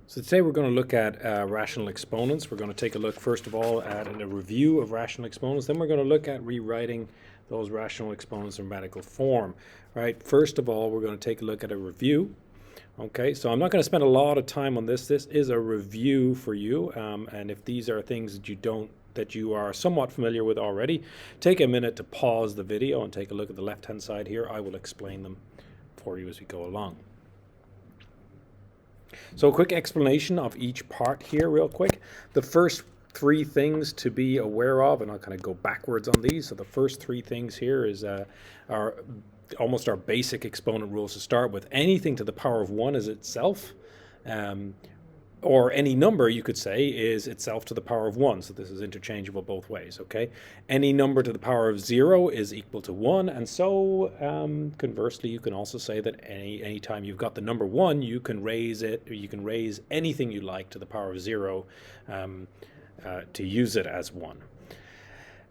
So today we're going to look at rational exponents. We're going to take a look first of all at a review of rational exponents. Then we're going to look at rewriting those rational exponents in grammatical form. Right. First of all, we're going to take a look at a review. Okay, so I'm not going to spend a lot of time on this. This is a review for you, and if these are things that you are somewhat familiar with already, take a minute to pause the video and take a look at the left-hand side here. I will explain them for you as we go along. So a quick explanation of each part here real quick. The first three things to be aware of, and I'll kind of go backwards on these. So the first three things here is our almost our basic exponent rules to start with. Anything to the power of 1 is itself, or any number, you could say, is itself to the power of 1. So this is interchangeable both ways, okay? Any number to the power of 0 is equal to 1, and so conversely, you can also say that any time you've got the number 1, you can raise it, or you can raise anything you like to the power of 0 to use it as 1.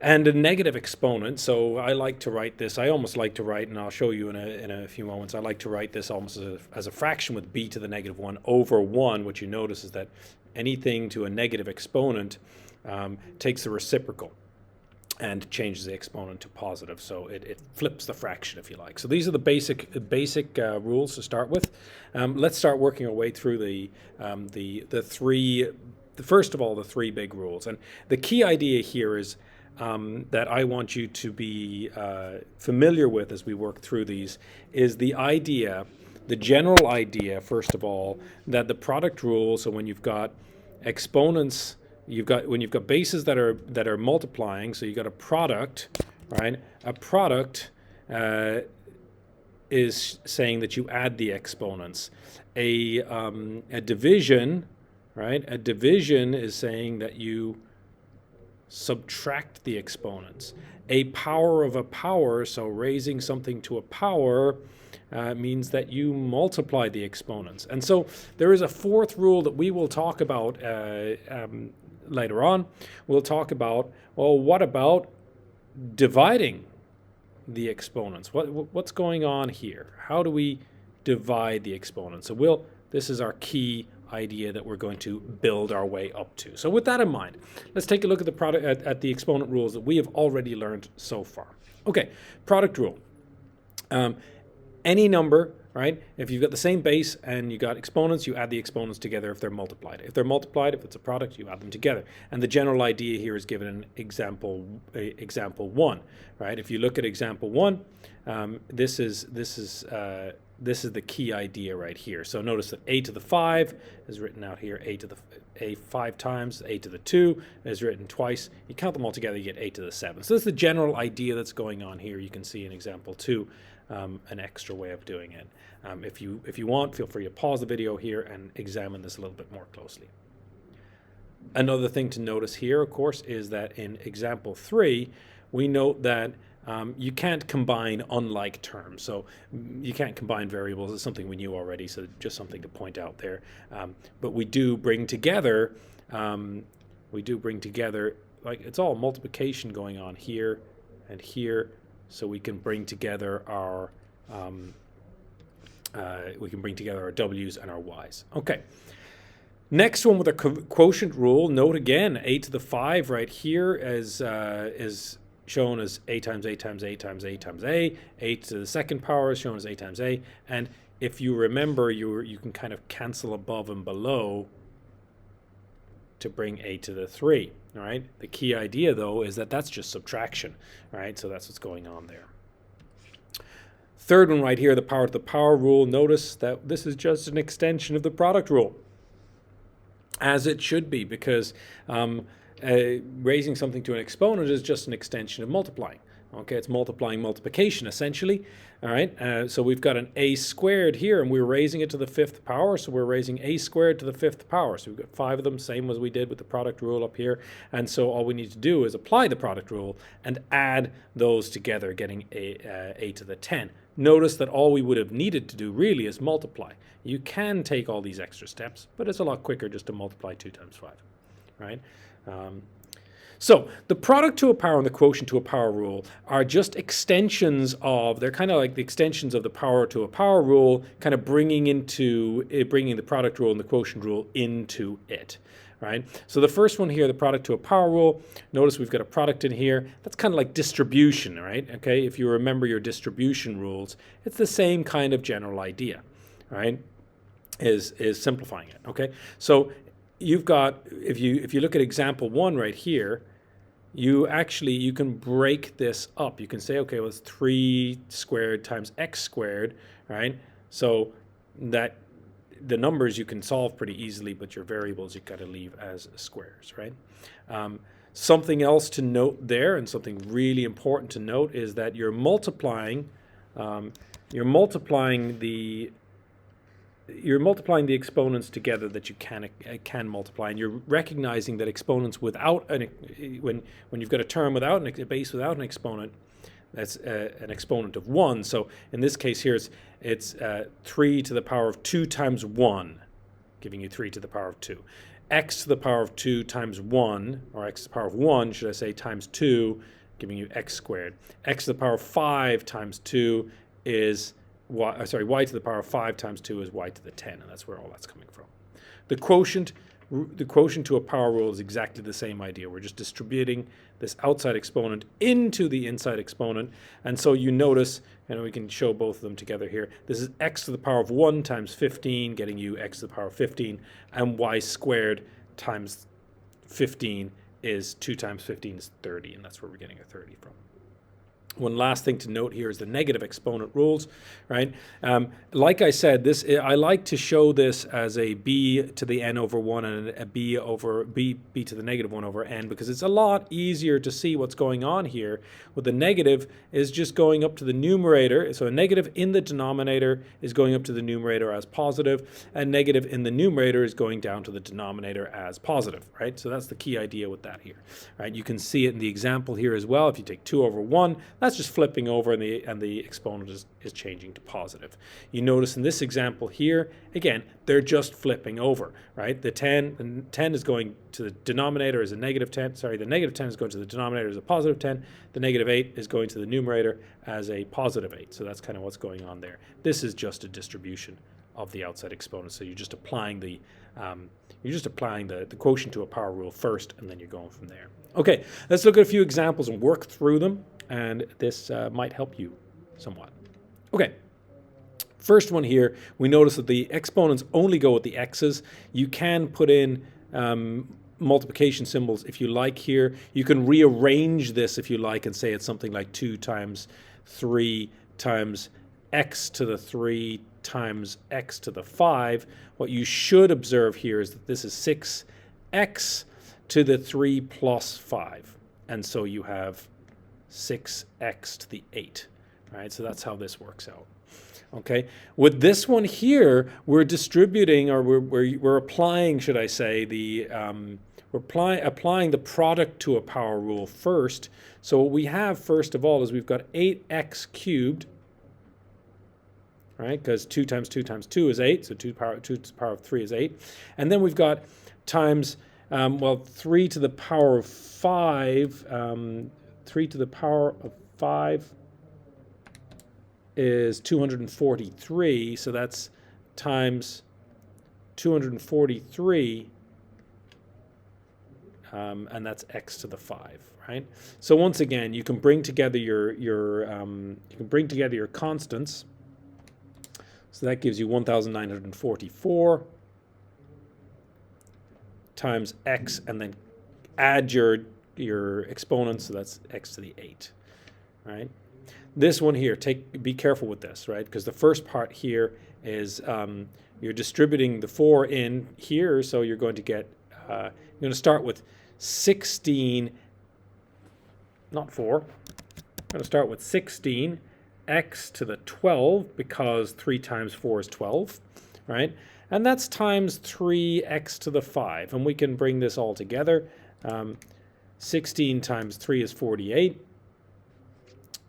And a negative exponent, so I like to write this, I almost like to write, and I'll show you in a few moments, I like to write this almost as a fraction with b to the negative 1 over 1. What you notice is that anything to a negative exponent takes the reciprocal and changes the exponent to positive, so it flips the fraction, if you like. So these are the basic rules to start with. Let's start working our way through the first of all, the three big rules. And the key idea here is that I want you to be familiar with as we work through these is the idea, the general idea, first of all, that the product rule, so when you've got exponents, when you've got bases that are multiplying, so you've got a product, right? A product is saying that you add the exponents. A division, right? A division is saying that you subtract the exponents. A power of a power, so raising something to a power, means that you multiply the exponents. And so there is a fourth rule that we will talk about later on. We'll talk about, well, what about dividing the exponents? What's going on here? How do we divide the exponents? So this is our key idea that we're going to build our way up to. So with that in mind, let's take a look at the the exponent rules that we have already learned so far. Okay, product rule. Any number, right? If you've got the same base and you got exponents, you add the exponents together if they're multiplied. If they're multiplied, if it's a product, you add them together. And the general idea here is given in example 1, right? If you look at example 1, this is the key idea right here. So notice that a to the 5 is written out here, a 5 times, a to the 2 is written twice. You count them all together, you get a to the 7. So that's the general idea that's going on here. You can see in example 2 an extra way of doing it. If you want, feel free to pause the video here and examine this a little bit more closely. Another thing to notice here, of course, is that in example 3, we note that you can't combine unlike terms. So you can't combine variables. It's something we knew already, so just something to point out there. But we do bring together, like it's all multiplication going on here and here, so we can bring together our W's and our Y's. Okay. Next one with a quotient rule. Note again, a to the 5 right here is shown as a times a times a times a times a. A to the second power is shown as a times a. And if you remember, you can kind of cancel above and below to bring a to the 3. All right. The key idea, though, is that that's just subtraction. Right. So that's what's going on there. Third one right here, the power to the power rule. Notice that this is just an extension of the product rule, as it should be, because raising something to an exponent is just an extension of multiplying. Okay, it's multiplying multiplication, essentially. All right, so we've got an a squared here, and we're raising it to the 5th power, so we're raising a squared to the 5th power. So we've got 5 of them, same as we did with the product rule up here. And so all we need to do is apply the product rule and add those together, getting a to the 10. Notice that all we would have needed to do really is multiply. You can take all these extra steps, but it's a lot quicker just to multiply 2 times 5, right? So the product to a power and the quotient to a power rule are just extensions of, they're kind of like the extensions of the power to a power rule, kind of bringing the product rule and the quotient rule into it, right? So the first one here, the product to a power rule, notice we've got a product in here. That's kind of like distribution, right? Okay, if you remember your distribution rules, it's the same kind of general idea, right? Is simplifying it, okay? So you've got, if you look at example 1 right here, you can break this up. You can say, okay, well, it's 3 squared times x squared, right? So that the numbers you can solve pretty easily, but your variables you got to leave as squares, right? Something else to note there, and something really important to note, is that you're multiplying the exponents together that you can multiply, and you're recognizing that exponents without when you've got a term without a base without an exponent, that's an exponent of 1. So in this case here, it's 3 to the power of 2 times 1, giving you 3 to the power of 2. X to the power of 2 times 1, or x to the power of 1, should I say, times 2, giving you x squared. X to the power of 5 times 2 is y to the power of 5 times 2 is y to the 10, and that's where all that's coming from. The quotient to a power rule is exactly the same idea. We're just distributing this outside exponent into the inside exponent, and so you notice, and we can show both of them together here, this is x to the power of 1 times 15, getting you x to the power of 15, and y squared times 15 is 2 times 15 is 30, and that's where we're getting a 30 from. One last thing to note here is the negative exponent rules, right? Like I said, I like to show this as a b to the n over 1 and a b to the negative 1 over n, because it's a lot easier to see what's going on here. With the negative is just going up to the numerator, so a negative in the denominator is going up to the numerator as positive, and negative in the numerator is going down to the denominator as positive, right? So that's the key idea with that here, right? You can see it in the example here as well. If you take 2 over 1, that's just flipping over, and the exponent is changing to positive. You notice in this example here, again, they're just flipping over, right? The 10 is going to the denominator as a negative 10. Sorry, the negative 10 is going to the denominator as a positive 10. The negative 8 is going to the numerator as a positive 8. So that's kind of what's going on there. This is just a distribution of the outside exponent. So you're just applying the quotient to a power rule first, and then you're going from there. Okay, let's look at a few examples and work through them, and this might help you somewhat. Okay, first one here, we notice that the exponents only go with the x's. You can put in multiplication symbols if you like here. You can rearrange this if you like and say it's something like 2 times 3 times x to the 3 times x to the 5. What you should observe here is that this is 6x to the 3 plus 5. And so you have 6x to the 8, right? So that's how this works out. Okay, with this one here, we're distributing, or we're applying, should I say, applying the product to a power rule first. So what we have first of all is we've got 8x cubed, right? Because 2 times 2 times 2 is 8, so 2 to the power of 3 is 8, and then we've got times 3 to the power of 5. 3 to the power of 5 is 243, so that's times 243, and that's x to the 5, right? So once again, you can bring together your constants. So that gives you 1,944 times x, and then add your exponents, so that's x to the 8, right? This one here, be careful with this, right? Because the first part here is you're distributing the 4 in here, so you're going to get, you're going to start with 16, not 4, I'm going to start with 16 x to the 12, because 3 times 4 is 12, right? And that's times 3x to the 5, and we can bring this all together. 16 times 3 is 48.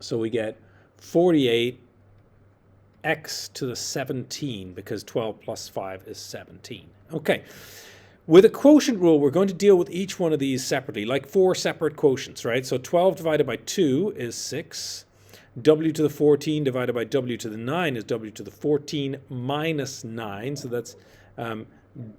So we get 48x to the 17, because 12 plus 5 is 17. Okay, With a quotient rule, we're going to deal with each one of these separately, like 4 separate quotients, right? So 12 divided by 2 is 6. W to the 14 divided by W to the 9 is W to the 14 minus 9. So that's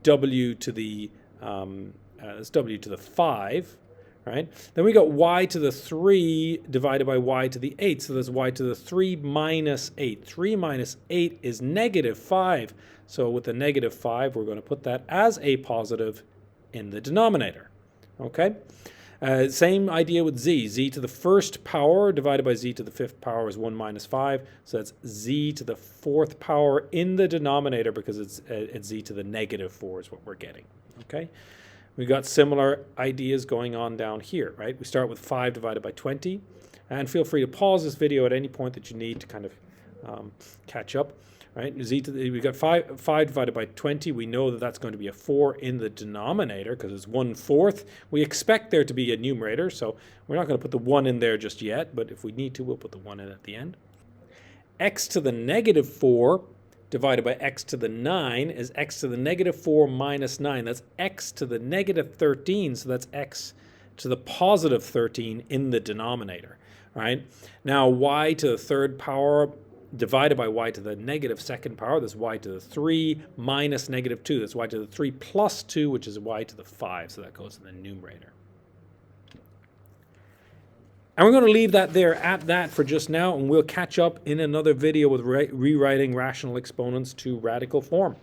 W to the that's W to the 5, right? Then we got Y to the 3 divided by Y to the 8. So that's Y to the 3 minus 8. 3 minus 8 is negative 5. So with the negative 5, we're going to put that as a positive in the denominator. Okay? Same idea with z. Z to the first power divided by z to the fifth power is 1 minus 5. So that's z to the fourth power in the denominator because it's z to the negative 4 is what we're getting. Okay? We've got similar ideas going on down here, right? We start with 5 divided by 20. And feel free to pause this video at any point that you need to kind of catch up. Right, we got 5 divided by 20. We know that that's going to be a 4 in the denominator because it's 1/4. We expect there to be a numerator, so we're not going to put the 1 in there just yet, but if we need to, we'll put the 1 in at the end. X to the negative 4 divided by x to the 9 is x to the negative 4 minus 9. That's x to the negative 13, so that's x to the positive 13 in the denominator. Right? Now, y to the third power divided by y to the negative second power, that's y to the 3 minus negative 2. That's y to the 3 plus 2, which is y to the 5. So that goes in the numerator. And we're going to leave that there at that for just now, and we'll catch up in another video with rewriting rational exponents to radical form.